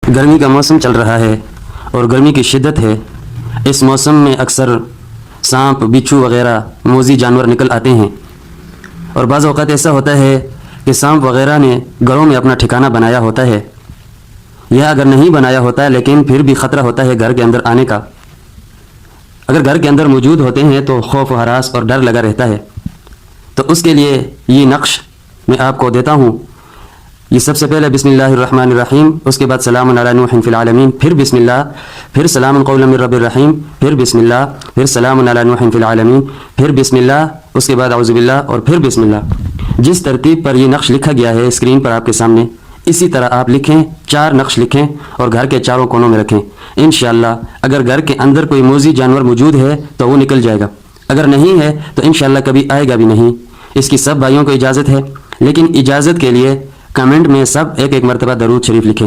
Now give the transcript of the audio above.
गर्मी का मौसम चल रहा है और गर्मी की शिद्दत है। इस मौसम में अक्सर सांप, बिच्छू वग़ैरह मोज़ी जानवर निकल आते हैं और बाज़ औक़ात ऐसा होता है कि सांप वग़ैरह ने घरों में अपना ठिकाना बनाया होता है, या अगर नहीं बनाया होता है लेकिन फिर भी ख़तरा होता है घर के अंदर आने का। अगर घर के अंदर मौजूद होते हैं तो खौफ, हरास और डर लगा रहता है। तो उसके लिए ये नक्श मैं आपको देता हूँ। ये सबसे पहले बिस्मिल्लाहिर्रहमानिर्रहीम, उसके बाद सलामुन अला नूहिन फिल आलमीन, फिर बिस्मिल्लाह, फिर सलामुन कौलन मिर रब्बिर रहीम, फिर बिस्मिल्लाह, फिर सलामुन अला नूहिन फिल आलमीन, फिर बिस्मिल्लाह, उसके बाद औज़ु बिल्लाह और फिर बिस्मिल्लाह। जिस तरतीब पर ये नक्श लिखा गया है स्क्रीन पर आपके सामने, इसी तरह आप लिखें, 4 नक्श लिखें और घर के चारों कोनों में रखें। इंशाअल्लाह अगर घर के अंदर कोई मोज़ी जानवर मौजूद है तो वो निकल जाएगा, अगर नहीं है तो इंशाअल्लाह कभी आएगा भी नहीं। इसकी सब भाइयों को इजाज़त है, लेकिन इजाज़त के लिए कमेंट में सब एक एक मरतबा दरूद शरीफ लिखें।